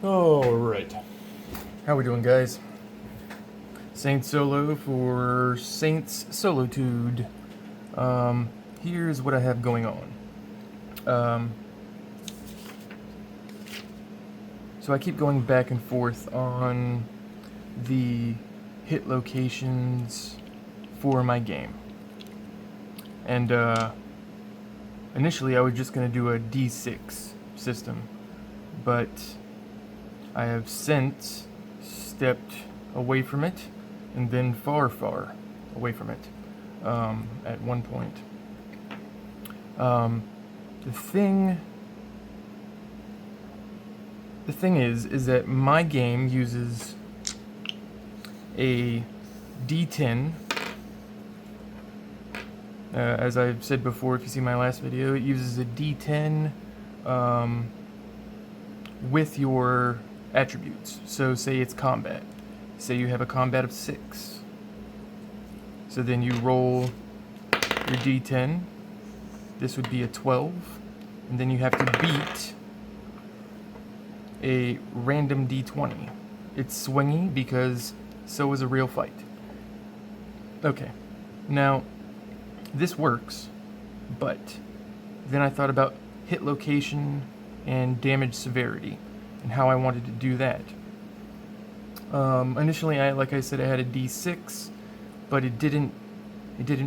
Alright. How we doing, guys? Saint Solo for Saints Solo-tude. Here's what I have going on. So I keep going back and forth on the hit locations for my game. And initially I was just going to do a D6 system, but I have since stepped away from it, and then far away from it at one point. The thing is that my game uses a D10. As I've said before, if you see my last video, it uses a D10 with your attributes. So say it's combat. Say you have a combat of 6. So then you roll your D10. This would be a 12. And then you have to beat a random D20. It's swingy because so is a real fight. Okay. Now, this works, but then I thought about hit location and damage severity and how I wanted to do that. Initially, like I said, I had a D6, but it didn't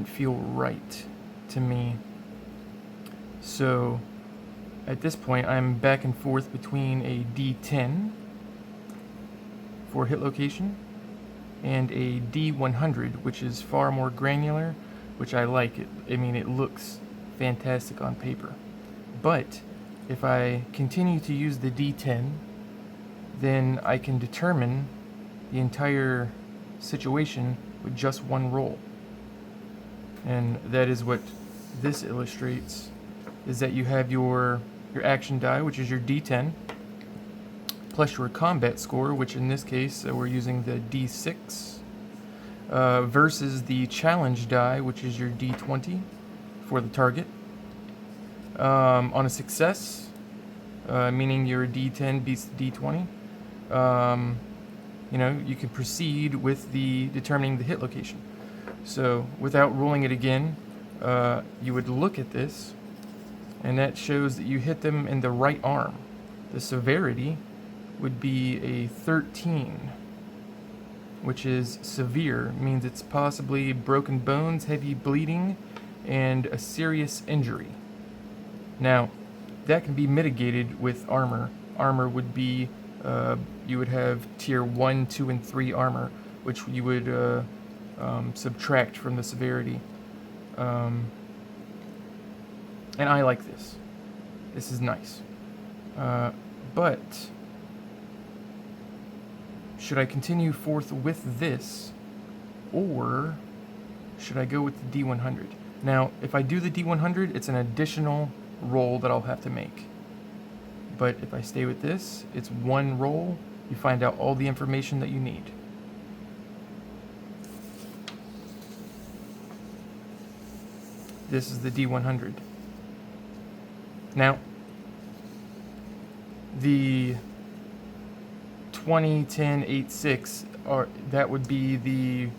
feel right to me. So at this point, I'm back and forth between a D10 for hit location and a D100, which is far more granular, which I like. I mean, it looks fantastic on paper. But if I continue to use the D10, then I can determine the entire situation with just one roll. And that is what this illustrates, is that you have your action die, which is your D10, plus your combat score, which in this case we're using the D6, versus the challenge die, which is your D20 for the target. On a success, meaning your D10 beats the D20, you can proceed with determining the hit location. So without rolling it again, you would look at this, and that shows that you hit them in the right arm. The severity would be a 13, which is severe, means it's possibly broken bones, heavy bleeding, and a serious injury. Now, that can be mitigated with armor. Armor would be, you would have tier 1, 2, and 3 armor, which you would subtract from the severity. And I like this. This is nice. But should I continue forth with this, or should I go with the D100? Now, if I do the D100, it's an additional roll that I'll have to make. But if I stay with this, it's one roll. You find out all the information that you need. This is the D100. Now, the 20, 10, 8, 6 that would be the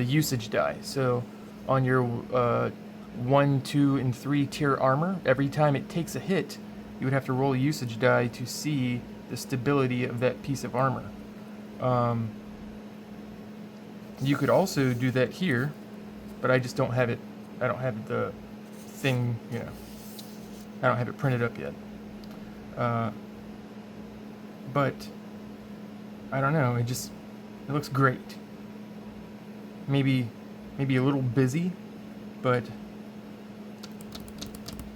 usage die. So on your 1, 2, and 3 tier armor, every time it takes a hit, you would have to roll a usage die to see the stability of that piece of armor. You could also do that here, but I just don't have it. I don't have the thing, I don't have it printed up yet. But I don't know. It looks great. Maybe a little busy, but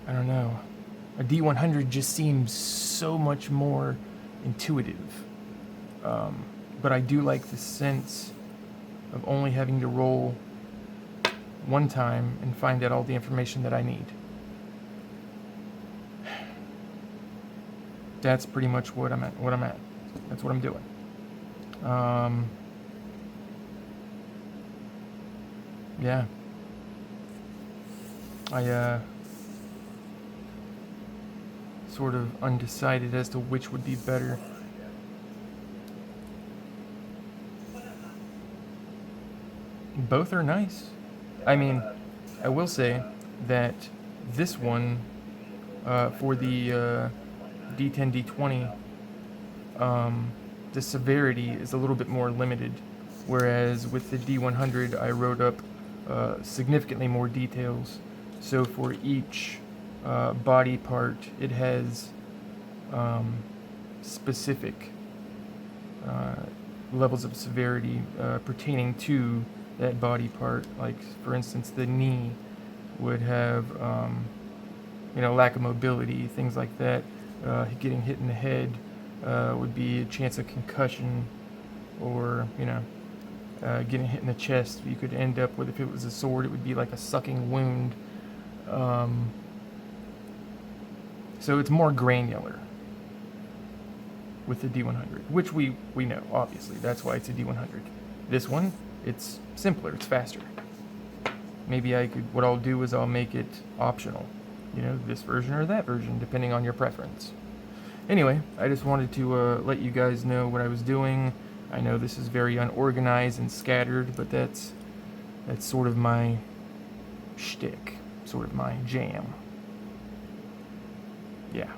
I don't know. A D100 just seems so much more intuitive. But I do like the sense of only having to roll one time and find out all the information that I need. That's pretty much what I'm at. That's what I'm doing. Yeah. I sort of undecided as to which would be better. Both are nice. I mean, I will say that this one, for the D10, D20, the severity is a little bit more limited, whereas with the D100 I wrote up significantly more details. So for each body part, it has specific levels of severity pertaining to that body part. Like, for instance, the knee would have, lack of mobility, things like that. Getting hit in the head would be a chance of concussion, or, getting hit in the chest. You could end up with, if it was a sword, it would be like a sucking wound. So it's more granular with the D100, which we know, obviously. That's why it's a D100. This one, it's simpler, it's faster. Maybe what I'll do is I'll make it optional. This version or that version, depending on your preference. Anyway, I just wanted to let you guys know what I was doing. I know this is very unorganized and scattered, but that's sort of my shtick, sort of my jam. Yeah.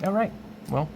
All right. Well,